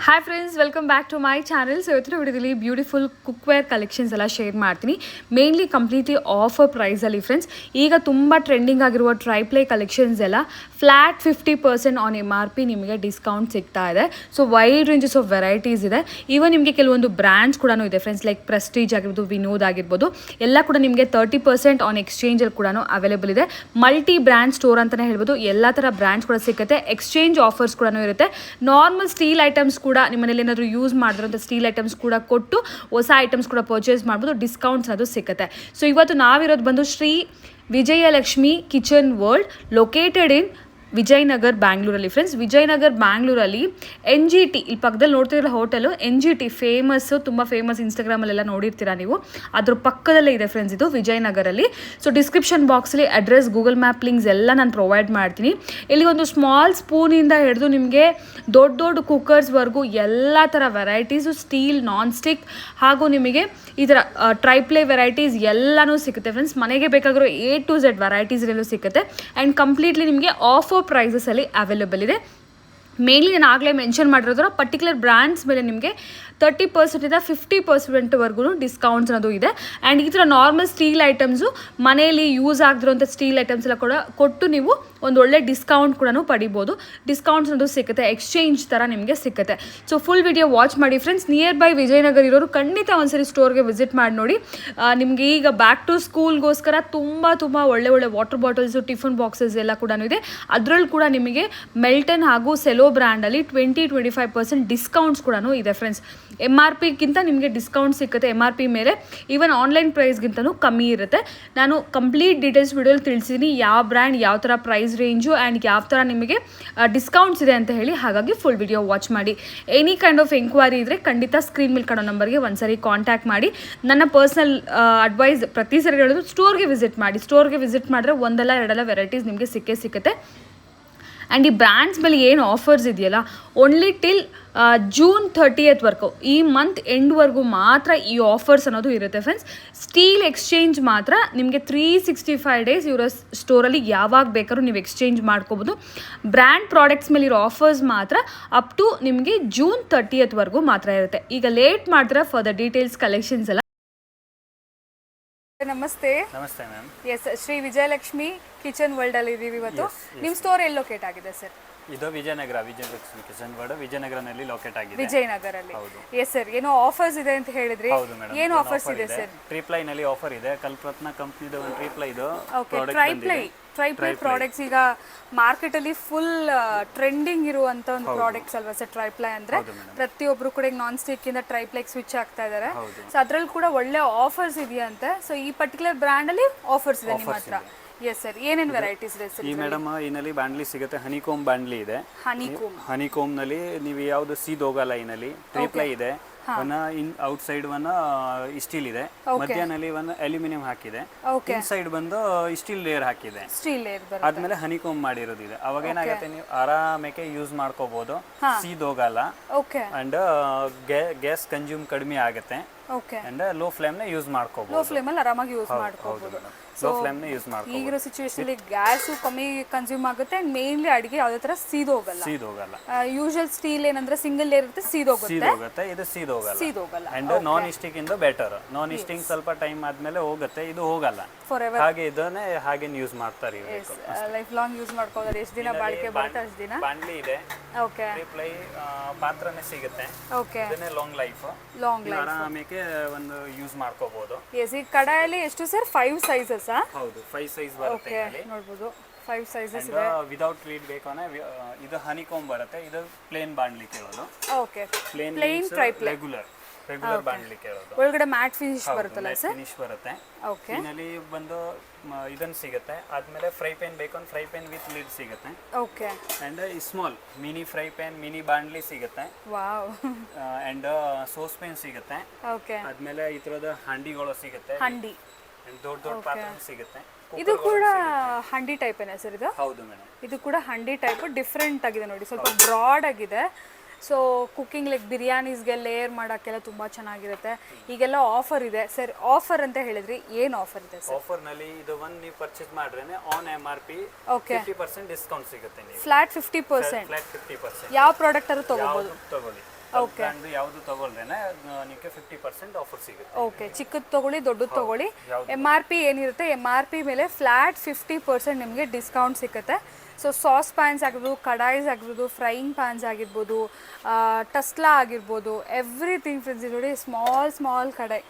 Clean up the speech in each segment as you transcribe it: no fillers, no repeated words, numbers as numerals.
Hi friends, welcome back to my channel. So ಇವತ್ತಿನ ವಿಡಿಯೋದಲ್ಲಿ beautiful cookware collections ಎಲ್ಲ share ಮಾಡ್ತೀನಿ. ಮೇನ್ಲಿ ಕಂಪ್ಲೀಟ್ಲಿ ಆಫರ್ ಪ್ರೈಸಲ್ಲಿ ಫ್ರೆಂಡ್ಸ್. ಈಗ ತುಂಬ ಟ್ರೆಂಡಿಂಗ್ ಆಗಿರುವ ಟ್ರೈಪ್ಲೇ ಕಲೆಕ್ಷನ್ಸ್ ಎಲ್ಲ ಫ್ಲ್ಯಾಟ್ 50% ಆನ್ MRP ನಿಮಗೆ ಡಿಸ್ಕೌಂಟ್ ಸಿಗ್ತಾ ಇದೆ. So wide ranges of varieties ಇದೆ. ಈವನ್ ನಿಮಗೆ ಕೆಲವೊಂದು ಬ್ರ್ಯಾಂಡ್ಸ್ ಕೂಡ ಇದೆ ಫ್ರೆಂಡ್ಸ್, ಲೈಕ್ ಪ್ರೆಸ್ಟೀಜ್ ಆಗಿರ್ಬೋದು, ವಿನೋದ್ ಆಗಿರ್ಬೋದು, ಎಲ್ಲ ಕೂಡ ನಿಮಗೆ 30% ಆನ್ ಎಕ್ಸ್ಚೇಂಜಲ್ಲಿ ಕೂಡ ಅವೈಲೇಬಲ್ ಇದೆ. ಮಲ್ಟಿ ಬ್ರ್ಯಾಂಡ್ ಸ್ಟೋರ್ ಅಂತಲೇ ಹೇಳ್ಬೋದು. ಎಲ್ಲ ಥರ ಬ್ರ್ಯಾಂಡ್ಸ್ ಕೂಡ ಸಿಗುತ್ತೆ. ಎಕ್ಸ್ಚೇಂಜ್ ಆಫರ್ಸ್ ಕೂಡ ಇರುತ್ತೆ. ನಾರ್ಮಲ್ ಸ್ಟೀಲ್ ಐಟಮ್ಸ್ ಕೂಡ ನಿಮ್ಮ ಮನೇಲಿ ಏನಾದರೂ ಯೂಸ್ ಮಾಡಿದ್ರಂಥ ಸ್ಟೀಲ್ ಐಟಮ್ಸ್ ಕೂಡ ಕೊಟ್ಟು ಹೊಸ ಐಟಮ್ಸ್ ಕೂಡ ಪರ್ಚೇಸ್ ಮಾಡ್ಬೋದು. ಡಿಸ್ಕೌಂಟ್ಸ್ ಅದು ಸಿಗುತ್ತೆ. ಸೊ ಇವತ್ತು ನಾವಿರೋದು ಬಂದು Shri Vijayalakshmi kitchen world, located in Vijayanagar, ಬ್ಯಾಂಗ್ಳೂರಲ್ಲಿ ಫ್ರೆಂಡ್ಸ್. ವಿಜಯನಗರ್ ಬ್ಯಾಂಗ್ಳೂರಲ್ಲಿ NGT, ಇಲ್ಲಿ ಪಕ್ಕದಲ್ಲಿ ನೋಡ್ತಿರೋ ಹೋಟೆಲು NGT ಫೇಮಸ್ಸು, ತುಂಬ ಫೇಮಸ್. ಇನ್ಸ್ಟಾಗ್ರಾಮಲ್ಲೆಲ್ಲ ನೋಡಿರ್ತೀರಾ ನೀವು. ಅದ್ರ ಪಕ್ಕದಲ್ಲೇ ಇದೆ ಫ್ರೆಂಡ್ಸ್, ಇದು ವಿಜಯನಗರಲ್ಲಿ. ಸೊ ಡಿಸ್ಕ್ರಿಪ್ಷನ್ ಬಾಕ್ಸಲ್ಲಿ ಅಡ್ರೆಸ್, ಗೂಗಲ್ ಮ್ಯಾಪ್ ಲಿಂಕ್ಸ್ ಎಲ್ಲ ನಾನು ಪ್ರೊವೈಡ್ ಮಾಡ್ತೀನಿ. ಇಲ್ಲಿ ಒಂದು ಸ್ಮಾಲ್ ಸ್ಪೂನಿಂದ ಹಿಡಿದು ನಿಮಗೆ ದೊಡ್ಡ ದೊಡ್ಡ ಕುಕ್ಕರ್ಸ್ವರೆಗೂ ಎಲ್ಲ ಥರ ವೆರೈಟೀಸು, ಸ್ಟೀಲ್, ನಾನ್ ಸ್ಟಿಕ್ ಹಾಗೂ ನಿಮಗೆ ಈ ಥರ ಟ್ರೈಪ್ಲೇ ವೆರೈಟೀಸ್ ಎಲ್ಲನೂ ಸಿಗುತ್ತೆ ಫ್ರೆಂಡ್ಸ್. ಮನೆಗೆ ಬೇಕಾಗಿರೋ A to Z ವೆರೈಟೀಸ್ ಎಲ್ಲೂ ಸಿಗುತ್ತೆ. ಆ್ಯಂಡ್ ಕಂಪ್ಲೀಟ್ಲಿ ನಿಮಗೆ ಆಫರ್ ಪ್ರೈಸಸಲ್ಲಿ ಅವೈಲೇಬಲ್ ಇದೆ. ಮೇನ್ಲಿ ನಾನು ಆಗಲೇ ಮೆನ್ಷನ್ ಮಾಡಿರೋದ್ರ ಪರ್ಟಿಕ್ಯುಲರ್ ಬ್ರ್ಯಾಂಡ್ಸ್ ಮೇಲೆ ನಿಮಗೆ 30% 50%ವರೆಗೂ ಡಿಸ್ಕೌಂಟ್ಸ್ ಅನ್ನೋದು ಇದೆ. ಆ್ಯಂಡ್ ಈ ಥರ ನಾರ್ಮಲ್ ಸ್ಟೀಲ್ ಐಟಮ್ಸು, ಮನೆಯಲ್ಲಿ ಯೂಸ್ ಆಗದಿರೋಂಥ ಸ್ಟೀಲ್ ಐಟಮ್ಸ್ ಎಲ್ಲ ಕೂಡ ಕೊಟ್ಟು ನೀವು ಒಂದು ಒಳ್ಳೆ ಡಿಸ್ಕೌಂಟ್ ಕೂಡ ಪಡಿಬೋದು. ಡಿಸ್ಕೌಂಟ್ಸ್ ಅನ್ನೋದು ಸಿಗುತ್ತೆ, ಎಕ್ಸ್ಚೇಂಜ್ ಥರ ನಿಮಗೆ ಸಿಗುತ್ತೆ. ಸೊ ಫುಲ್ ವಿಡಿಯೋ ವಾಚ್ ಮಾಡಿ ಫ್ರೆಂಡ್ಸ್. ನಿಯರ್ ಬೈ ವಿಜಯನಗರ ಇರೋರು ಖಂಡಿತ ಒಂದ್ಸರಿ ಸ್ಟೋರ್ಗೆ ವಿಸಿಟ್ ಮಾಡಿ ನೋಡಿ. ನಿಮಗೆ ಈಗ ಬ್ಯಾಕ್ ಟು ಸ್ಕೂಲ್ಗೋಸ್ಕರ ತುಂಬ ಒಳ್ಳೆ ವಾಟರ್ ಬಾಟಲ್ಸು, ಟಿಫನ್ ಬಾಕ್ಸಸ್ ಎಲ್ಲ ಕೂಡ ಇದೆ. ಅದರಲ್ಲೂ ಕೂಡ ನಿಮಗೆ ಮೆಲ್ಟನ್ ಹಾಗೂ ಸೆಲೋ ಬ್ರ್ಯಾಂಡಲ್ಲಿ 20-25% ಡಿಸ್ಕೌಂಟ್ಸ್ ಕೂಡ ಇದೆ ಫ್ರೆಂಡ್ಸ್. MRPಗಿಂತ ನಿಮಗೆ ಡಿಸ್ಕೌಂಟ್ ಸಿಗುತ್ತೆ. MRP ಮೇಲೆ ಈವನ್ ಆನ್ಲೈನ್ ಪ್ರೈಸ್ಗಿಂತನೂ ಕಮ್ಮಿ ಇರುತ್ತೆ. ನಾನು ಕಂಪ್ಲೀಟ್ ಡೀಟೇಲ್ಸ್ ವಿಡಿಯೋಲಿ ತಿಳಿಸಿದ್ದೀನಿ, ಯಾವ ಬ್ರ್ಯಾಂಡ್, ಯಾವ ಥರ ಪ್ರೈಸ್ ರೇಂಜು ಆ್ಯಂಡ್ ಯಾವ ಥರ ನಿಮಗೆ ಡಿಸ್ಕೌಂಟ್ಸ್ ಇದೆ ಅಂತ ಹೇಳಿ. ಹಾಗಾಗಿ ಫುಲ್ ವಿಡಿಯೋ ವಾಚ್ ಮಾಡಿ. ಎನಿ ಕೈಂಡ್ ಆಫ್ ಎಂಕ್ವೈರಿ ಇದ್ದರೆ ಖಂಡಿತ ಸ್ಕ್ರೀನ್ ಮೇಲೆ ಕಾಣೋ ನಂಬರ್ಗೆ ಒಂದ್ಸರಿ ಕಾಂಟ್ಯಾಕ್ಟ್ ಮಾಡಿ. ನನ್ನ ಪರ್ಸ್ನಲ್ ಅಡ್ವೈಸ್ ಪ್ರತಿ ಸರಿ ಹೇಳೋದು, ಸ್ಟೋರ್ಗೆ ವಿಸಿಟ್ ಮಾಡಿ. ಸ್ಟೋರ್ಗೆ ವಿಸಿಟ್ ಮಾಡಿದ್ರೆ ಒಂದಲ್ಲ ಎರಡಲ್ಲ ವೆರೈಟೀಸ್ ನಿಮಗೆ ಸಿಗುತ್ತೆ. ಆ್ಯಂಡ್ ಈ ಬ್ರ್ಯಾಂಡ್ಸ್ ಮೇಲೆ ಏನು ಆಫರ್ಸ್ ಇದೆಯಲ್ಲ, ಓನ್ಲಿ ಟಿಲ್ ಜೂನ್ 30th ಈ ಮಂತ್ ಎಂಡ್ವರೆಗೂ ಮಾತ್ರ ಈ ಆಫರ್ಸ್ ಅನ್ನೋದು ಇರುತ್ತೆ ಫ್ರೆಂಡ್ಸ್. ಸ್ಟೀಲ್ ಎಕ್ಸ್ಚೇಂಜ್ ಮಾತ್ರ ನಿಮಗೆ 365 ಡೇಸ್ ಇವರ ಸ್ಟೋರಲ್ಲಿ ಯಾವಾಗ ಬೇಕಾದ್ರೂ ನೀವು ಎಕ್ಸ್ಚೇಂಜ್ ಮಾಡ್ಕೋಬೋದು. ಬ್ರ್ಯಾಂಡ್ ಪ್ರಾಡಕ್ಟ್ಸ್ ಮೇಲೆ ಇರೋ ಆಫರ್ಸ್ ಮಾತ್ರ ಅಪ್ ಟು ನಿಮಗೆ ಜೂನ್ 30th ಮಾತ್ರ ಇರುತ್ತೆ. ಈಗ ಲೇಟ್ ಮಾಡ್ತಾರೆ ಫಾರ್ ದ ಡೀಟೇಲ್ಸ್ ಕಲೆಕ್ಷನ್ಸ್ ಎಲ್ಲ. ನಮಸ್ತೆ. ನಮಸ್ತೆ ma'am. Yes, Shri Vijayalakshmi kitchen world ಅಲ್ಲಿ ಇದೀವಿ ಇವತ್ತು. ನಿಮ್ಮ ಸ್ಟೋರ್ ಎಲ್ಲಿ ಲೊಕೇಟ್ ಆಗಿದೆ ಸರ್? ಇದು ವಿಜಯಲಕ್ಷ್ಮಿ ಕಿಚನ್ ವರ್ಲ್ಡ್ ವಿಜಯನಗರನಲ್ಲಿ ಲೊಕೇಟ್ ಆಗಿದೆ. ವಿಜಯನಗರಲ್ಲಿ. ಎಸ್ ಸರ್, ಏನೋ ಆಫರ್ಸ್ ಇದೆ ಅಂತ ಹೇಳಿದ್ರಿ. ಹೌದು ಮೇಡಮ್. ಏನು ಆಫರ್ಸ್ ಇದೆ ಸರ್? ಟ್ರಿಪ್ಲೈ ನಲ್ಲಿ ಆಫರ್ ಇದೆ. ಕಲ್ಪರತ್ನ ಕಂಪನಿದು ಒಂದು ಟ್ರಿಪ್ಲೈ ಇದು. ಓಕೆ, ಟ್ರೈಪ್ಲೈ ಪ್ರಾಡಕ್ಟ್ಸ್ ಈಗ ಮಾರ್ಕೆಟ್ ಅಲ್ಲಿ ಫುಲ್ ಟ್ರೆಂಡಿಂಗ್ ಇರುವಂತ ಒಂದು ಪ್ರಾಡಕ್ಟ್ಸ್ ಅಲ್ವಾ ಸರ್ ಟ್ರೈಪ್ಲೈ ಅಂದ್ರೆ? ಪ್ರತಿಯೊಬ್ರು ಕೂಡ ನಾನ್ ಸ್ಟಿಕ್ ಇಂದ ಟ್ರೈಪ್ಲೈ ಸ್ವಿಚ್ ಆಗ್ತಾ ಇದಾರೆ. ಸೊ ಅದ್ರಲ್ಲಿ ಕೂಡ ಒಳ್ಳೆ ಆಫರ್ಸ್ ಇದೆಯಂತೆ. ಸೊ ಈ ಪರ್ಟಿಕ್ಯುಲರ್ ಬ್ರ್ಯಾಂಡ್ ಅಲ್ಲಿ ಆಫರ್ಸ್ ಇದೆ ನಿಮ್ಮ ಹತ್ರ? ಎಸ್ ಸರ್, ಏನೇನು ವೆರೈಟೀಸ್ ಇದೆ ಸರ್? ಈ ಮೇಡಮ್ ಇದರಲ್ಲಿ ಬಾಂಡ್ಲಿ ಸಿಗುತ್ತೆ. ಹನಿಕೋಮ್ ಬಾಂಡ್ಲಿ ಇದೆ. ಹನಿಕೋಮ್ ನಲ್ಲಿ ನೀವು ಯಾವ್ದು ಸೀದೋಗಲ್ಲ. ಇದರಲ್ಲಿ ಟ್ರಿಪ್ಲೈ ಇದೆ. ಔಟ್ ಸೈಡ್ ಸ್ಟೀಲ್ ಇದೆ, ಮಧ್ಯಾಹ್ನಲ್ಲಿ ಅಲ್ಯೂಮಿನಿಯಂ ಹಾಕಿದೆ, ಇನ್ಸೈಡ್ ಬಂದು ಸ್ಟೀಲ್ ಲೇಯರ್ ಹಾಕಿದೆ. ಆದ್ಮೇಲೆ ಹನಿಕೋಮ್ ಮಾಡಿರೋದಿದೆ. ಅವಾಗ ಏನಾಗುತ್ತೆ, ನೀವು ಆರಾಮಕ್ಕೆ ಯೂಸ್ ಮಾಡ್ಕೋಬಹುದು, ಸೀದೋಗಲ್ಲ. ಅಂಡ್ ಗ್ಯಾಸ್ ಕನ್ಸ್ಯೂಮ್ ಕಡಿಮೆ ಆಗುತ್ತೆ. ಅಂಡ್ ಲೋ ಫ್ಲೇಮ್ ನ ಯೂಸ್ ಮಾಡ್ಕೋಬಹುದು. ಲೋ ಫ್ಲೇಮ್ ಅಲ್ಲಿ ಆರಾಮಾಗಿ ಯೂಸ್ ಮಾಡ್ಕೋಬಹುದು. ಲೋ ಫ್ಲೇಮ್ ನ ಯೂಸ್ ಮಾಡ್ಕೋಬಹುದು. ಈಗಿರೋ ಸಿಚುವೇಶನ್ ಅಲ್ಲಿ ಗ್ಯಾಸ್ ಕಮ್ಮಿ ಕನ್ಸ್ಯೂಮ್ ಆಗುತ್ತೆ. ಮೇನ್ಲಿ ಅಡಿಗೆ ಯಾವುದೇ ತರ ಸೀದೋಗಲ್ಲ. ಯೂಶುವಲ್ ಸ್ಟೀಲ್ ಏನಂದ್ರೆ ಸಿಂಗಲ್ ಲೇಯರ್ ಇರುತ್ತೆ, ಸೀದೋಗುತ್ತೆ. ಇದು ಸೀದೋಗಲ್ಲ. ಅಂಡ್ ನಾನ್ ಸ್ಟಿಕ್ ಇಂದ ಬೆಟರ್. ನಾನ್ ಸ್ಟಿಕ್ ಸ್ವಲ್ಪ ಟೈಮ್ ಆದ್ಮೇಲೆ ಹೋಗುತ್ತೆ, ಇದು ಹೋಗಲ್ಲ. ಹಾಗೆ ಇದನ್ನೇ ಹಾಗೆ ಯೂಸ್ ಮಾಡ್ತಾರೆ. ಲೈಫ್ ಲಾಂಗ್ ಯೂಸ್ ಮಾಡ್ಕೋಬಹುದು. ಎಷ್ಟು ದಿನ ಬಾಳಿಕೆ ಬರುತ್ತೆ ಅಷ್ಟು ದಿನ. ಬಾಂಡ್ಲಿ ಇದೆ. ಓಕೆ. ಟ್ರಿಪ್ಲೈ ಪಾತ್ರನೇ ಸಿಗುತ್ತೆ. ಓಕೆ. ಇದನ್ನೇ ಲಾಂಗ್ ಲೈಫ್ ಆರಾಮಕ್ಕೆ ಒಂದು ಯೂಸ್ ಮಾಡ್ಕೋಬಹುದು. ಎಸ್, ಈ ಕಡಾಯಲ್ಲಿ ಎಷ್ಟು ಸರ್? 5 ಸೈಜಸ್? ಹೌದು, 5 ಸೈಜ್ ಬರುತ್ತೆ. ನೋಡಬಹುದು 5 ಸೈಜಸ್ ಇದೆ. ವಿದೌಟ್ ಲೀಡ್ ಬೇಕು ಅಂದ್ರೆ ಇದು ಹನಿಕೋಮ್ ಬರುತ್ತೆ. ಇದು ಪ್ಲೇನ್ ಬಾಂಡ್ಲಿ ಕೇಳೋದು. ಓಕೆ, ಪ್ಲೇನ್ ಟ್ರೈಪ್ಲೈ ರೆಗ್ಯುಲರ್ ಬಾಂಡ್ಲಿ ಕೇಳೋದು. ಒಳಗಡೆ ಮ್ಯಾಟ್ ಫಿನಿಶ್ ಬರುತ್ತಲ್ಲ ಸರ್? ಫಿನಿಶ್ ಬರುತ್ತೆ. ಓಕೆ. ಇದರಲ್ಲಿ ಬಂದು ಇದನ್ನ ಸಿಗುತ್ತೆ. ಆದ್ಮೇಲೆ ಫ್ರೈ ಪ್ಯಾನ್ ಬೇಕು ಅಂದ್ರೆ ಫ್ರೈ ಪ್ಯಾನ್ ವಿತ್ ಲಿಡ್ ಸಿಗುತ್ತೆ. Okay. And small mini fry pan, mini ಬಾಂಡ್ಲಿ ಸಿಗುತ್ತೆ. ವಾವ್. ಅಂಡ್ ಸೋಸ್ ಪ್ಯಾನ್ ಸಿಗುತ್ತೆ. ಓಕೆ. ಆದ್ಮೇಲೆ ಈ ತರದ ಹಂಡಿಗಳು ಸಿಗುತ್ತೆ. ಹಂಡಿ ದೊಡ್ಡ ಪಾತ್ರೆ ಸಿಗುತ್ತೆ. ಇದು ಕೂಡ ಹಂಡಿ ಟೈಪ್ ಏನ ಸರ್? ಇದು ಹೌದು ಮೇಡಮ್. ಇದು ಕೂಡ ಹಂಡಿ ಟೈಪ್, ಡಿಫ್ರೆಂಟ್ ಆಗಿದೆ ನೋಡಿ, ಸ್ವಲ್ಪ ಬ್ರಾಡ್ ಆಗಿದೆ. ಸೊ ಕುಕ್ಕಿಂಗ್ ಲೈಕ್ ಬಿರಿಯಾನೀಸ್ಗೆ ಲೇಯರ್ ಮಾಡೋಕ್ಕೆಲ್ಲ ತುಂಬ ಚೆನ್ನಾಗಿರುತ್ತೆ. ಈಗೆಲ್ಲ ಆಫರ್ ಇದೆ ಸರ್. ಆಫರ್ ಅಂತ ಹೇಳಿದ್ರಿ, ಏನು ಆಫರ್ ಇದೆ ಸರ್? ಆಫರ್ನಲ್ಲಿ ಇದು ಒಂದು ನೀವು ಪರ್ಚೇಸ್ ಮಾಡಿದ್ರೆ ಆನ್ MRP 50% ಡಿಸ್ಕೌಂಟ್ ಸಿಗುತ್ತೆ. ಫ್ಲಾಟ್ 50%? ಫ್ಲಾಟ್ 50%. ಯಾವ ಪ್ರಾಡಕ್ಟ್ ಆದ್ರೂ ತಗೋಬಹುದು. ತಗೊಳ್ಳಿ. ಬ್ರ್ಯಾಂಡ್ ಯಾವುದು ತಗೊಳ್ದೇನೆ ನಿಮಗೆ 50% ಆಫರ್ ಸಿಗುತ್ತೆ. ಓಕೆ, ಚಿಕ್ಕದು ತೊಗೊಳ್ಳಿ ದೊಡ್ಡದು ತೊಗೊಳ್ಳಿ, MRP ಏನಿರುತ್ತೆ MRP ಮೇಲೆ ಫ್ಲ್ಯಾಟ್ 50% ನಿಮಗೆ ಡಿಸ್ಕೌಂಟ್ ಸಿಗುತ್ತೆ. ಸೊ ಸಾಸ್ ಪ್ಯಾನ್ಸ್ ಆಗಿರ್ಬೋದು, ಕಡಾಯ್ಸ್ ಆಗಿರ್ಬೋದು, ಫ್ರೈಯಿಂಗ್ ಪ್ಯಾನ್ಸ್ ಆಗಿರ್ಬೋದು, ಟಸ್ಲಾ ಆಗಿರ್ಬೋದು, ಎವ್ರಿಥಿಂಗ್ ಫ್ರೆಂಡ್ಸ್. ನೋಡಿ ಸ್ಮಾಲ್ ಕಡಾಯಿ,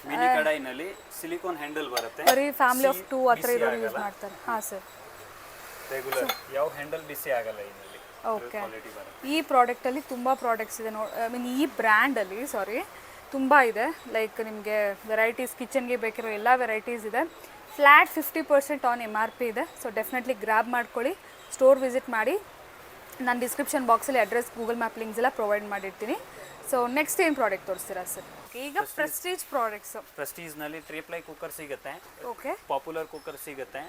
ಮಿನಿ ಕಡಾಯಿನಲ್ಲಿ ಸಿಲಿಕಾನ್ ಹ್ಯಾಂಡಲ್ ಬರುತ್ತೆ. ಬರೀ ಫ್ಯಾಮಿಲಿ ಆಫ್ 2 ಆ ಥರ ಇರೋರು ಯೂಸ್ ಮಾಡ್ತಾರೆ. ಹಾಂ ಸರ್, ರೆಗ್ಯುಲರ್ ಯಾವ ಹ್ಯಾಂಡಲ್ ಬಿಸಿ ಆಗಲ್ಲ ಇದರಲ್ಲಿ. ಓಕೆ, ಈ ಪ್ರಾಡಕ್ಟಲ್ಲಿ ತುಂಬ ಪ್ರಾಡಕ್ಟ್ಸ್ ಇದೆ ಐ ಮೀನ್ ಈ ಬ್ರ್ಯಾಂಡಲ್ಲಿ ತುಂಬ ಇದೆ. ಲೈಕ್ ನಿಮಗೆ ವೆರೈಟೀಸ್, ಕಿಚನ್ಗೆ ಬೇಕಿರೋ ಎಲ್ಲ ವೆರೈಟೀಸ್ ಇದೆ. ಫ್ಲ್ಯಾಟ್ 50% ಆನ್ MRP ಇದೆ. ಸೊ ಡೆಫಿನೆಟ್ಲಿ ಗ್ರ್ಯಾಬ್ ಮಾಡ್ಕೊಳ್ಳಿ, ಸ್ಟೋರ್ ವಿಸಿಟ್ ಮಾಡಿ. ನಾನು ಡಿಸ್ಕ್ರಿಪ್ಷನ್ ಬಾಕ್ಸಲ್ಲಿ ಅಡ್ರೆಸ್, ಗೂಗಲ್ ಮ್ಯಾಪ್ ಲಿಂಕ್ಸ್ ಎಲ್ಲ ಪ್ರೊವೈಡ್ ಮಾಡಿರ್ತೀನಿ. ಸೊ ನೆಕ್ಸ್ಟ್ ಏನು ಪ್ರಾಡಕ್ಟ್ ತೋರಿಸ್ತೀರಾ ಸರ್? ಈಗ ಪ್ರೆಸ್ಟೀಜ್ ಪ್ರಾಡಕ್ಟ್ಸ್. ಪ್ರೆಸ್ಟೀಜ್ನಲ್ಲಿ 3 ಪ್ಲೈ ಕುಕ್ಕರ್ ಸಿಗುತ್ತೆ. ಓಕೆ, ಪಾಪ್ಯುಲರ್ ಕುಕ್ಕರ್ ಸಿಗುತ್ತೆ,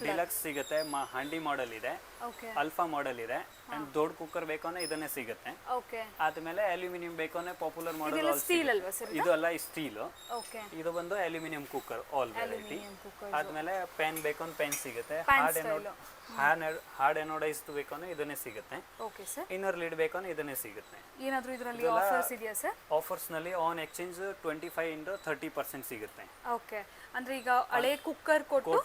ಡಿಲಕ್ಸ್ ಸಿಗುತ್ತೆ, ಹಂಡಿ ಮಾಡೆಲ್ ಇದೆ, ಓಕೆ, ಅಲ್ಫಾ ಮಾಡೆಲ್ ಇದೆ, ಅಂಡ್ ದೊಡ್ಡ ಕುಕ್ಕರ್ ಬೇಕಂದ್ರೆ ಇದನ್ನೇ ಸಿಗುತ್ತೆ. ಓಕೆ, ಆದ್ಮೇಲೆ ಅಲ್ಯೂಮಿನಿಯಂ ಬೇಕಂದ್ರೆ ಪಾಪ್ಯುಲರ್ ಮಾಡೆಲ್. ಸ್ಟೀಲ್ ಅಲ್ವಾ ಸರ್? ಇದು ಅಲ್ಲ, ಸ್ಟೀಲ್. ಓಕೆ, ಇದು ಬಂದು ಅಲ್ಯೂಮಿನಿಯಂ ಕುಕ್ಕರ್ ಆಲ್ ವೆರೈಟಿ. ಆದ್ಮೇಲೆ ಪ್ಯಾನ್ ಬೇಕಂದ್ರೆ ಪ್ಯಾನ್ ಸಿಗುತ್ತೆ, ಹಾರ್ಡ್ ಎನೋಡೈಸ್ಡ್ ಬೇಕಂದ್ರೆ ಇದನ್ನೇ ಸಿಗುತ್ತೆ. Okay sir. ಇನ್ನರ್ ಲೀಡ್ ಬೇಕಂದ್ರೆ ಇದನ್ನೇ ಸಿಗುತ್ತೆ. ಏನಾದರೂ ಇದರಲ್ಲಿ ಆಫರ್ಸ್ ಇದೆಯಾ ಸರ್? ಆಫರ್ಸ್ ನಲ್ಲಿ ಆನ್ ಎಕ್ಸ್ಚೇಂಜ್ 25 ಇಂದ 30% ಸಿಗುತ್ತೆ. ಓಕೆ, ಅಂದ್ರೆ ಈಗ ಹಳೆ ಕುಕ್ಕರ್ ಕೊಟ್ಟು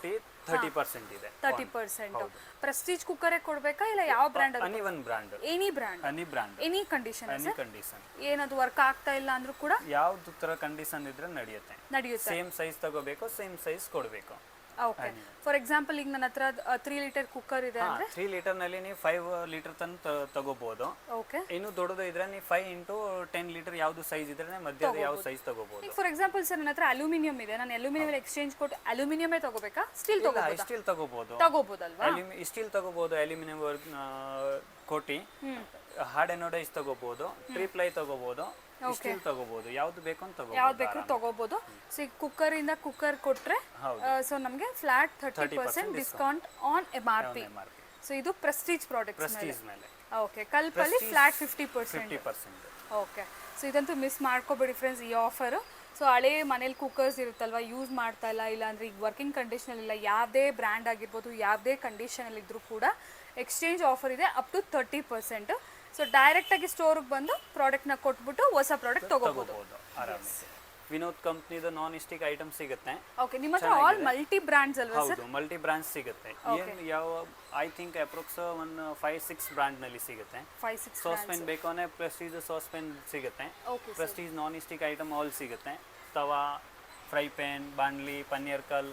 30% ಇದೆ. 30%. ಪ್ರೆಸ್ಟೀಜ್ ಕುಕ್ಕರೇ ಕೊಡ್ಬೇಕಾ ಇಲ್ಲ ಯಾವ brand? Any one brand, any brand, any condition. ಏನದು ವರ್ಕ್ ಆಗ್ತಾ ಇಲ್ಲ ಅಂದ್ರೂ ಕೂಡ ಯಾವ್ದು ತರ ಕಂಡೀಷನ್ ಇದ್ರೆ ನಡೆಯುತ್ತೆ. ಸೇಮ್ ಸೈಜ್ ತಗೋಬೇಕು, ಸೇಮ್ ಸೈಜ್ ಕೊಡಬೇಕು. ಓಕೆ, ಫಾರ್ ಎಕ್ಸಾಂಪಲ್ ಈಗ ನನ್ನ ಹತ್ರ 3 ಲೀಟರ್ ಕುಕ್ಕರ್ ಇದೆ ಅಂದ್ರೆ 3 ಲೀಟರ್ ನಲ್ಲಿ ನೀವು 5 ಲೀಟರ್ ತನಕ ತಗೋಬಹುದು. ಓಕೆ, ಇನ್ನು ದೊಡ್ಡದು ಇದ್ರೆ ನೀವು 5 into 10 ಲೀಟರ್ ಯಾವ್ದು ಸೈಜ್ ಇದ್ರೆ ಮಧ್ಯದ ಯಾವ ಸೈಜ್ ತಗೋಬಹುದು. ಫಾರ್ ಎಕ್ಸಾಂಪಲ್ ಸರ್ ನನ್ನ ಹತ್ರ ಅಲ್ಯೂಮಿನಿಯಂ ಇದೆ, ನಾನು ಅಲ್ಯೂಮಿನಿಯಂ ಎಕ್ಸ್ಚೇಂಜ್ ಕೊಟ್ಟು ಅಲ್ಯೂಮಿನಿಯಮೇ ತಗೋಬೇಕಾ? ಸ್ಟೀಲ್ ತಗೋಬಹುದು? ಸ್ಟೀಲ್ ತಗೋಬಹುದಲ್ವಾ? ಸ್ಟೀಲ್ ತಗೋಬಹುದು, ಅಲ್ಯೂಮಿನಿಯಂ ಕೊಟ್ಟಿ ಹಾರ್ಡ್ ಎನೋಡೈಸ್ ತಗೋಬಹುದು, 3 ಪ್ಲೈ ತಗೋಬಹುದು, ಸ್ಟೀಲ್ ತಗೋಬಹುದು, ಯಾವ್ದು ಬೇಕು ಅಂತ ತಗೋಬಹುದು. ಸೊ ಈ ಕುಕ್ಕರ್ ಇಂದ ಕುಕ್ಕರ್ ಕೊಟ್ರೆ ಸೊ ನಮಗೆ flat 30% discount on MRP. So ಇದು ಪ್ರೆಸ್ಟೀಜ್ ಪ್ರಾಡಕ್ಟ್ಸ್ ಮೇಲೆ. ಓಕೆ, ಕಲ್ಪಲ್ಲಿ ಫ್ಲಾಟ್ 50%. ಓಕೆ, ಸೊ ಇದಂತೂ ಮಿಸ್ ಮಾಡ್ಕೋಬೇಡಿ ಫ್ರೆಂಡ್ಸ್, ಈ ಆಫರ್. ಸೊ ಹಳೆ ಮನೇಲಿ ಕುಕ್ಕರ್ಸ್ ಇರುತ್ತಲ್ವ, ಯೂಸ್ ಮಾಡ್ತಾ ಇಲ್ಲ ಅಂದರೆ ಈಗ ವರ್ಕಿಂಗ್ ಕಂಡೀಷನಲ್ಲಿ ಇಲ್ಲ, ಯಾವುದೇ ಬ್ರ್ಯಾಂಡ್ ಆಗಿರ್ಬೋದು, ಯಾವುದೇ ಕಂಡೀಷನಲ್ಲಿ ಇದ್ರೂ ಕೂಡ ಎಕ್ಸ್ಚೇಂಜ್ ಆಫರ್ ಇದೆ ಅಪ್ ಟು 30%. ಸೊ ಡೈರೆಕ್ಟಾಗಿ ಸ್ಟೋರಿಗೆ ಬಂದು ಪ್ರಾಡಕ್ಟ್ನ ಕೊಟ್ಬಿಟ್ಟು ಹೊಸ ಪ್ರಾಡಕ್ಟ್ ತಗೋಬಹುದು. ವಿನೋದ್ ಕಂಪ್ನಿದು ನಾನ್ ಸ್ಟಿಕ್ ಐಟಮ್ ಸಿಗುತ್ತೆ. ಓಕೆ, ನಿಮ್ಮ ಹತ್ರ ಆಲ್ ಮಲ್ಟಿ ಬ್ರ್ಯಾಂಡ್ಸ್ ಅಲ್ವಾ ಸರ್? ಹೌದು, ಮಲ್ಟಿ ಬ್ರ್ಯಾಂಡ್ಸ್ ಸಿಗುತ್ತೆ. ಯಾವ ಐ ಥಿಂಕ್ ಅಪ್ರೋಕ್ಸ್ 5-6 ಬ್ರ್ಯಾಂಡ್ ನಲ್ಲಿ ಸಿಗುತ್ತೆ. 5-6 ಸಾಸ್ ಪೆನ್ ಬೇಕು ಅಂದ್ರೆ ಪ್ರೆಸ್ಟೀಜ್ ಸಾಸ್ ಪೆನ್ ಸಿಗುತ್ತೆ, Prestige non stick item all ಸಿಗುತ್ತೆ, ತವಾ, ಫ್ರೈ ಪ್ಯಾನ್, ಬಾಂಡ್ಲಿ, ಪನ್ನೀರ್ ಕಲ್,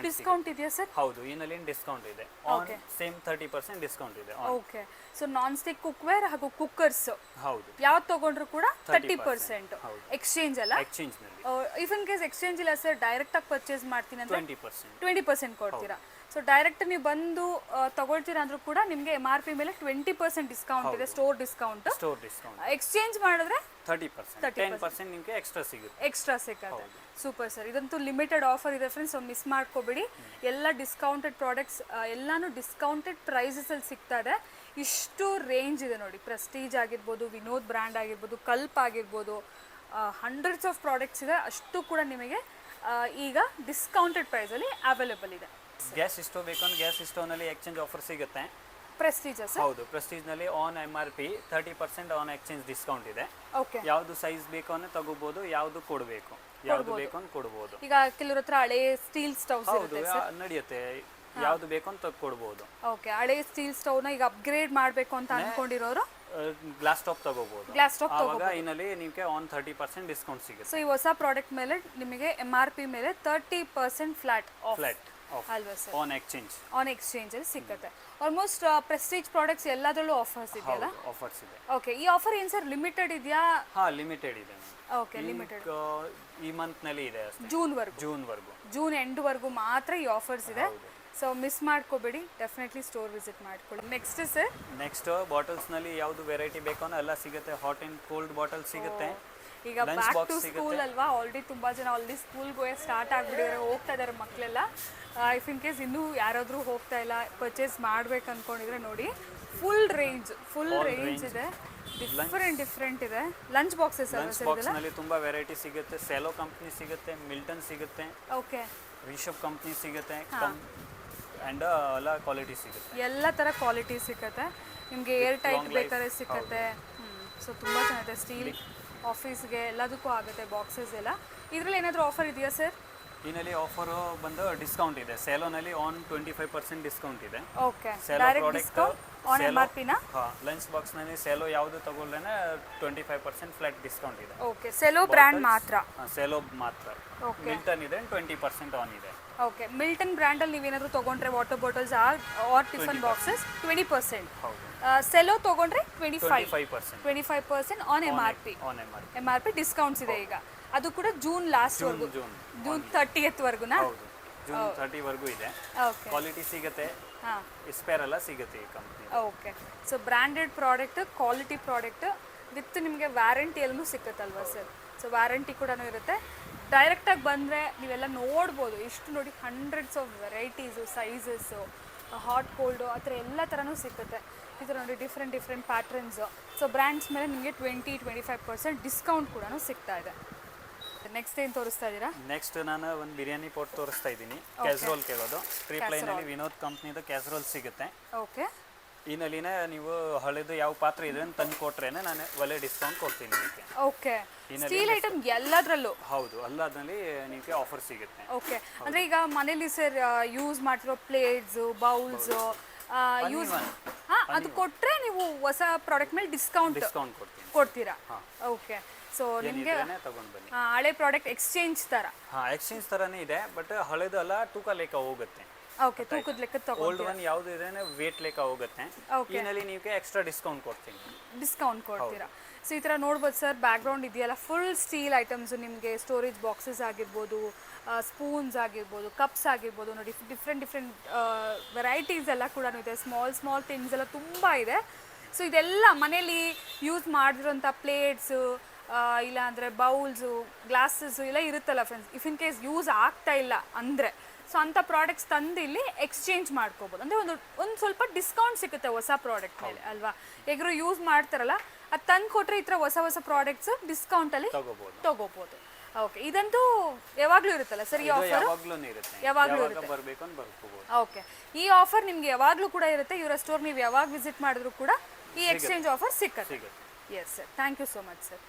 ಡಿಸ್ಕೌಂಟ್ ಇದೆಯಾ ಸರ್? ಹೌದು, ಇದರಲ್ಲಿ ಡಿಸ್ಕೌಂಟ್ ಇದೆ. ಆನ್ ಸೇಮ್ 30% ಡಿಸ್ಕೌಂಟ್ ಇದೆ. Okay, so non stick cookware ಹಾಗೂ ಕುಕ್ಕರ್ಸ್ ಹೌದು ಯಾವ್ದು ತಗೊಂಡ್ರು ಕೂಡ 30% ಎಕ್ಸ್ಚೇಂಜ್ ಅಲ್ಲ? ಎಕ್ಸ್ಚೇಂಜ್ ನಲ್ಲಿ ಇಫ್ ಇನ್ ಕೇಸ್ ಎಕ್ಸ್ಚೇಂಜ್ ಇಲ್ಲ ಸರ್, ಡೈರೆಕ್ಟ್ ಆಗಿ ಪರ್ಚೇಸ್ ಮಾಡ್ತೀನಿ ಅಂದ್ರೆ 20% ಕೊಡ್ತೀರಾ. ಸೊ ಡೈರೆಕ್ಟ್ ನೀವು ಬಂದು ತಗೊಳ್ತೀರಾ ಅಂದ್ರೂ ಕೂಡ ನಿಮಗೆ MRP ಮೇಲೆ 20% ಡಿಸ್ಕೌಂಟ್ ಇದೆ, ಸ್ಟೋರ್ ಡಿಸ್ಕೌಂಟ್. ಎಕ್ಸ್ಚೇಂಜ್ ಮಾಡಿದ್ರೆ 10% ನಿಮಗೆ ಎಕ್ಸ್ಟ್ರಾ ಸಿಗುತ್ತೆ. ಸೂಪರ್ ಸರ್, ಇದಂತೂ ಲಿಮಿಟೆಡ್ ಆಫರ್ ಇದೆ ಫ್ರೆಂಡ್ಸ್, ಸೊ ಮಿಸ್ ಮಾಡ್ಕೋಬೇಡಿ. ಎಲ್ಲ ಡಿಸ್ಕೌಂಟೆಡ್ ಪ್ರಾಡಕ್ಟ್ಸ್ ಎಲ್ಲಾನು ಡಿಸ್ಕೌಂಟೆಡ್ ಪ್ರೈಸಸ್ ಅಲ್ಲಿ ಸಿಗ್ತಾ ಇದೆ. ಇಷ್ಟು ರೇಂಜ್ ಇದೆ ನೋಡಿ, ಪ್ರೆಸ್ಟೀಜ್ ಆಗಿರ್ಬೋದು, ವಿನೋದ್ ಬ್ರ್ಯಾಂಡ್ ಆಗಿರ್ಬೋದು, ಕಲ್ಪ್ ಆಗಿರ್ಬೋದು, ಹಂಡ್ರೆಡ್ಸ್ ಆಫ್ ಪ್ರಾಡಕ್ಟ್ಸ್ ಇದೆ. ಅಷ್ಟು ಕೂಡ ನಿಮಗೆ ಈಗ ಡಿಸ್ಕೌಂಟೆಡ್ ಪ್ರೈಸಲ್ಲಿ ಅವೈಲೇಬಲ್ ಇದೆ. ಗ್ಯಾಸ್ ಸ್ಟೋವ್ ಬೇಕಂದ್ರೆ ಗ್ಯಾಸ್ ಸ್ಟೋವ್ನಲ್ಲಿ ಎಕ್ಸ್ಚೇಂಜ್ ಆಫರ್ ಸಿಗುತ್ತೆ. ಪ್ರೆಸ್ಟೀಜ್ ಹೌದು, ಪ್ರೆಸ್ಟೀಜ್ನಲ್ಲಿ on MRP 30% on exchange discount ಇದೆ. ಓಕೆ, ಯಾವುದು ಸೈಜ್ ಬೇಕು ಅಂದ್ರೆ ತಗೋಬಹುದು, ಯಾವುದು ಕೊಡಬೇಕು, ಯಾವುದು ಬೇಕು ಅಂತ ಕೊಡಬಹುದು. ಈಗ ಕೆಲವರ ಹತ್ರ ಹಳೆ ಸ್ಟೀಲ್ ಸ್ಟವ್ಸ್ ಇರುತ್ತೆ ಸರ್, ನಡೆಯುತ್ತೆ, ಯಾವುದು ಬೇಕು ಅಂತ ಕೊಡಬಹುದು. ಓಕೆ, ಹಳೆ ಸ್ಟೀಲ್ ಸ್ಟವ್ ನ ಈಗ ಅಪ್ಗ್ರೇಡ್ ಮಾಡಬೇಕು ಅಂತ ಅನ್ಕೊಂಡಿರೋರು ಗ್ಲಾಸ್ ಟಾಪ್ ತಗೋಬಹುದು. ಆವಾಗ ಇನ್ನಲ್ಲಿ ನಿಮಗೆ ಆನ್ 30% ಡಿಸ್ಕೌಂಟ್ ಸಿಗುತ್ತೆ. ಸೊ ಈ ಹೊಸ ಪ್ರಾಡಕ್ಟ್ ಮೇಲೆ ನಿಮಗೆ MRP ಮೇಲೆ 30% ಫ್ಲಾಟ್ ಅಲ್ವಾ ಸರ್? ಆನ್ ಎಕ್ಸ್ಚೇಂಜ್ ಅಲ್ಲಿ ಸಿಗುತ್ತೆ. ಆಲ್ಮೋಸ್ಟ್ ಪ್ರೆಸ್ಟೀಜ್ ಪ್ರಾಡಕ್ಟ್ಸ್ ಎಲ್ಲದರಲ್ಲೂ ಆಫರ್ಸ್ ಇದೆಯಲ್ಲ? ಆಫರ್ಸ್ ಇದೆ. ಓಕೆ, ಈ ಆಫರ್ ಏನು ಸರ್ ಲಿಮಿಟೆಡ್ ಇದೆಯಾ? ಲಿಮಿಟೆಡ್ ಇದೆ. ಓಕೆ, ಲಿಮಿಟೆಡ್ ಈ ಮಂತ್ ನಲ್ಲಿ ಇದೆ ಅಷ್ಟೇ, ಜೂನ್ ಎಂಡ್ ವರೆಗೂ ಮಾತ್ರ ಈ ಆಫರ್ಸ್ ಇದೆ. ಸೊ ಮಿಸ್ ಮಾಡ್ಕೋಬೇಡಿ, ಡೆಫಿನೆಟ್ಲಿ ಸ್ಟೋರ್ ವಿಸಿಟ್ ಮಾಡ್ಕೊಳ್ಳಿ. ನೆಕ್ಸ್ಟ್ ಸರ್, ನೆಕ್ಸ್ಟ್ ಬಾಟಲ್ಸ್ ನಲ್ಲಿ ಯಾವುದು ವೆರೈಟಿ ಬೇಕೋ ಎಲ್ಲ ಸಿಗುತ್ತೆ. ಹಾಟ್ ಅಂಡ್ ಕೋಲ್ಡ್ ಬಾಟಲ್ ಸಿಗುತ್ತೆ. ಈಗ ಬ್ಯಾಕ್ ಟು ಸ್ಕೂಲ್ ಅಲ್ವಾ, ಆಲ್ರೆಡಿ ತುಂಬಾ ಜನ ಆಲ್ರೆಡಿ ಸ್ಕೂಲ್ಗೆ ಸ್ಟಾರ್ಟ್ ಆಗ್ಬಿಟ್ಟಿದ್ದಾರೆ, ಹೋಗ್ತಾ ಇದ್ದಾರೆ ಮಕ್ಕಳೆಲ್ಲ. ಇಫ್ ಇನ್ ಕೇಸ್ ಇನ್ನೂ ಯಾರಾದರೂ ಹೋಗ್ತಾ ಇಲ್ಲ, ಪರ್ಚೇಸ್ ಮಾಡ್ಬೇಕು ಅನ್ಕೊಂಡಿದ್ರೆ ನೋಡಿ, ಫುಲ್ ರೇಂಜ್ ಇದೆ, ಡಿಫ್ರೆಂಟ್ ಇದೆ. ಲಂಚ್ ಬಾಕ್ಸಸ್ ನಲ್ಲಿ ತುಂಬಾ ವೆರೈಟಿ ಸಿಗುತ್ತೆ. ಸೆಲೋ ಕಂಪ್ನಿ ಸಿಗುತ್ತೆ, ಮಿಲ್ಟನ್ ಸಿಗುತ್ತೆ, ಓಕೆ, ರಿಷಬ್ ಕಂಪ್ನಿ ಸಿಗುತ್ತೆ, ಅಂಡ್ ಎಲ್ಲ ಕ್ವಾಲಿಟಿ ಸಿಗುತ್ತೆ. ಎಲ್ಲ ತರ ಕ್ವಾಲಿಟಿ ಸಿಗುತ್ತೆ ನಿಮಗೆ. ಏರ್ ಟೈಟ್ ಬೇಕಾದ್ರೆ ಸಿಗುತ್ತೆ. ಸೊ ತುಂಬ ಚೆನ್ನಾಗಿದೆ, ಸ್ಟೀಲ್ ಆಫೀಸ್ಗೆ ಎಲ್ಲದಕ್ಕೂ ಆಗುತ್ತೆ, ಬಾಕ್ಸಸ್ ಎಲ್ಲ. ಇದರಲ್ಲಿ ಏನಾದರೂ ಆಫರ್ ಇದೆಯಾ ಸರ್? ಇದರಲ್ಲಿ ಆಫರು ಬಂದು ಡಿಸ್ಕೌಂಟ್ ಇದೆ. ಸೆಲೋನಲ್ಲಿ ಆನ್ 25% ಡಿಸ್ಕೌಂಟ್ ಇದೆ. Okay, cello direct product discount on MRP ನ? ಹಾಂ, ಲಂಚ್ ಬಾಕ್ಸ್ನಲ್ಲಿ ಸೆಲೋ ಯಾವುದು ತಗೊಳ್ಳೇನೆ 25% ಫ್ಲಾಟ್ ಡಿಸ್ಕೌಂಟ್ ಇದೆ. ಓಕೆ, ಸೆಲೋ ಬ್ರ್ಯಾಂಡ್ ಮಾತ್ರ? ಸೆಲೋ ಮಾತ್ರ. ಓಕೆ, ಮಿಲ್ಟನ್ ಇದೆ 20% ಆನ್ ಇದೆ. ಓಕೆ, ಮಿಲ್ಟನ್ ಬ್ರ್ಯಾಂಡಲ್ಲಿ ನೀವೇನಾದರೂ ತೊಗೊಂಡ್ರೆ water bottles R tiffin boxes 20%. ಹೌದು. ಸೆಲೋ ತೊಗೊಂಡ್ರೆ 25% 25% on MRP. On MRP discounts ಇದೆ ಈಗ. ಅದು ಕೂಡ ಜೂನ್ ಲಾಸ್ಟ್ವರೆಗೂ, ಜೂನ್ 30th ವರೆಗುನಾ? ಹೌದು, ಜೂನ್ 30 ವರೆಗೂ ಇದೆ. ಓಕೆ, ಕ್ವಾಲಿಟಿ ಸಿಗುತ್ತೆ, ಹಾಂ, ಸ್ಪೇರ್ ಎಲ್ಲ ಸಿಗುತ್ತೆ ಈ company. Okay. So branded product, quality product with ನಿಮಗೆ ವ್ಯಾರಂಟಿಯಲ್ಲೂ ಸಿಕ್ಕತ್ತಲ್ವಾ ಸರ್? ಸೊ ವ್ಯಾರಂಟಿ ಕೂಡ ಇರುತ್ತೆ. ಡೈರೆಕ್ಟಾಗಿ ಬಂದರೆ ನೀವೆಲ್ಲ ನೋಡ್ಬೋದು, ಎಷ್ಟು ನೋಡಿ, hundreds of varieties, sizes, hot cold ಆ ಥರ ಎಲ್ಲ ಥರನೂ ಸಿಗುತ್ತೆ. ಈ ಥರ ನೋಡಿ ಡಿಫ್ರೆಂಟ್ ಪ್ಯಾಟ್ರನ್ಸು. ಸೊ ಬ್ರ್ಯಾಂಡ್ಸ್ ಮೇಲೆ ನಿಮಗೆ 20-25% ಡಿಸ್ಕೌಂಟ್ ಕೂಡ ಸಿಗ್ತಾ ಇದೆ. ನೆಕ್ಸ್ಟ್ ಏನು ತೋರಿಸ್ತಾ ಇದ್ದೀರಾ? ನೆಕ್ಸ್ಟ್ ನಾನು ಒಂದು ಬಿರಿಯಾನಿ ಪೋಟ್ ತೋರಿಸ್ತಾ ಇದ್ದೀನಿ. ಕ್ಯಾಸ್ರೋಲ್ ಕೇಳೋದು. ಸ್ಟ್ರೀಟ್ ಲೈನಲ್ಲಿ ವಿನೋದ್ ಕಂಪ್ನಿದು ಕ್ಯಾಸ್ರೋಲ್ ಸಿಗುತ್ತೆ. ಓಕೆ, ಈ ನಲ್ಲಿನೇ ನೀವು ಹಳೆದು ಯಾವ ಪಾತ್ರ ಇದೆ ಅಂತ ತಂದು ಕೊಟ್ರೇನೆ ನಾನು ಒಳ್ಳೆ ಡಿಸ್ಕೌಂಟ್ ಕೊಡ್ತೀನಿ ನಿಮಗೆ. ಓಕೆ, ಸ್ಟೀಲ್ ಐಟಮ್ ಎಲ್ಲದರಲ್ಲೂ? ಹೌದು, ಅಲ್ಲದಲ್ಲಿ ನಿಮಗೆ ಆಫರ್ ಸಿಗುತ್ತೆ. ಓಕೆ, ಅಂದರೆ ಈಗ ಮನೇಲಿ ಸರ್ ಯೂಸ್ ಮಾಡ್ತಿರೋ ಪ್ಲೇಟ್ಸು, ಬೌಲ್ಸು ಯೂಸ್ ಅದು ಕೊಟ್ಟರೆ ನೀವು ಹೊಸ ಪ್ರಾಡಕ್ಟ್ ಮೇಲೆ ಡಿಸ್ಕೌಂಟ್ ಕೊಡ್ತೀರಾ? ಓಕೆ, ಸೊ ನಿಮಗೆ ತಗೊಂಡು ಬನ್ನಿ. ಹಳೆ ಪ್ರಾಡಕ್ಟ್ ಎಕ್ಸ್ಚೇಂಜ್ ಥರ? ಹಾಂ, ಎಕ್ಸ್ಚೇಂಜ್ ಥರನೇ ಇದೆ, ಬಟ್ ಹಳೆದು ಅಲ್ಲ, ತೂಕ ಲೆಕ್ಕ ಹೋಗುತ್ತೆ. ಓಕೆ, ತೂಕದ ಲೆಕ್ಕ ತಗೊಂಡು. ಓಲ್ಡ್ ಒನ್ ಯಾವುದು ಇದೆ ವೇಟ್ ಲೆಕ್ಕ ಹೋಗುತ್ತೆ. ಇದರಲ್ಲಿ ನೀವು ಎಕ್ಸ್ಟ್ರಾ ಡಿಸ್ಕೌಂಟ್ ಕೊಡ್ತೀನಿ. ಡಿಸ್ಕೌಂಟ್ ಕೊಡ್ತೀರಾ? ಸೊ ಈ ಥರ ನೋಡ್ಬೋದು ಸರ್, ಬ್ಯಾಕ್ಗ್ರೌಂಡ್ ಇದೆಯಲ್ಲ ಫುಲ್ ಸ್ಟೀಲ್ ಐಟಮ್ಸು. ನಿಮಗೆ ಸ್ಟೋರೇಜ್ ಬಾಕ್ಸಸ್ ಆಗಿರ್ಬೋದು, ಸ್ಪೂನ್ಸ್ ಆಗಿರ್ಬೋದು, ಕಪ್ಸ್ ಆಗಿರ್ಬೋದು, ನೋಡಿ ಡಿಫ್ರೆಂಟ್ ವೆರೈಟೀಸ್ ಎಲ್ಲ ಕೂಡ ಇದೆ. ಸ್ಮಾಲ್ ಥಿಂಗ್ಸ್ ಎಲ್ಲ ತುಂಬ ಇದೆ. ಸೊ ಇದೆಲ್ಲ ಮನೇಲಿ ಯೂಸ್ ಮಾಡಿರೋಂಥ ಪ್ಲೇಟ್ಸು, ಇಲ್ಲಾಂದರೆ ಬೌಲ್ಸು, ಗ್ಲಾಸಸ್ಸು ಎಲ್ಲ ಇರುತ್ತಲ್ಲ friends, if in case use ಆಗ್ತಾ ಇಲ್ಲ ಅಂದರೆ, ಸೊ ಅಂಥ ಪ್ರಾಡಕ್ಟ್ಸ್ ತಂದು ಇಲ್ಲಿ ಎಕ್ಸ್ಚೇಂಜ್ ಮಾಡ್ಕೋಬೋದು. ಅಂದರೆ ಒಂದು ಸ್ವಲ್ಪ ಡಿಸ್ಕೌಂಟ್ ಸಿಗುತ್ತೆ ಹೊಸ ಪ್ರಾಡಕ್ಟ್ ಮೇಲೆ ಅಲ್ವಾ? ಹೇಗರು ಯೂಸ್ ಮಾಡ್ತಾರಲ್ಲ, ಅದು ತಂದು ಕೊಟ್ಟರೆ ಈ ಥರ ಹೊಸ ಪ್ರಾಡಕ್ಟ್ಸ್ ಡಿಸ್ಕೌಂಟಲ್ಲಿ ತೊಗೋಬೋದು. ಓಕೆ, ಇದಂತೂ ಯಾವಾಗಲೂ ಇರುತ್ತಲ್ಲ ಸರ್ ಈ ಆಫರ್? ಯಾವಾಗಲೂ ಇರುತ್ತೆ. ಓಕೆ, ಈ ಆಫರ್ ನಿಮಗೆ ಯಾವಾಗಲೂ ಕೂಡ ಇರುತ್ತೆ. ಇವರ ಸ್ಟೋರ್ ನೀವು ಯಾವಾಗ ವಿಸಿಟ್ ಮಾಡಿದ್ರು ಕೂಡ ಈ ಎಕ್ಸ್ಚೇಂಜ್ ಆಫರ್ ಸಿಕ್ಕತ್ತೆ. Yes sir, thank you so much sir.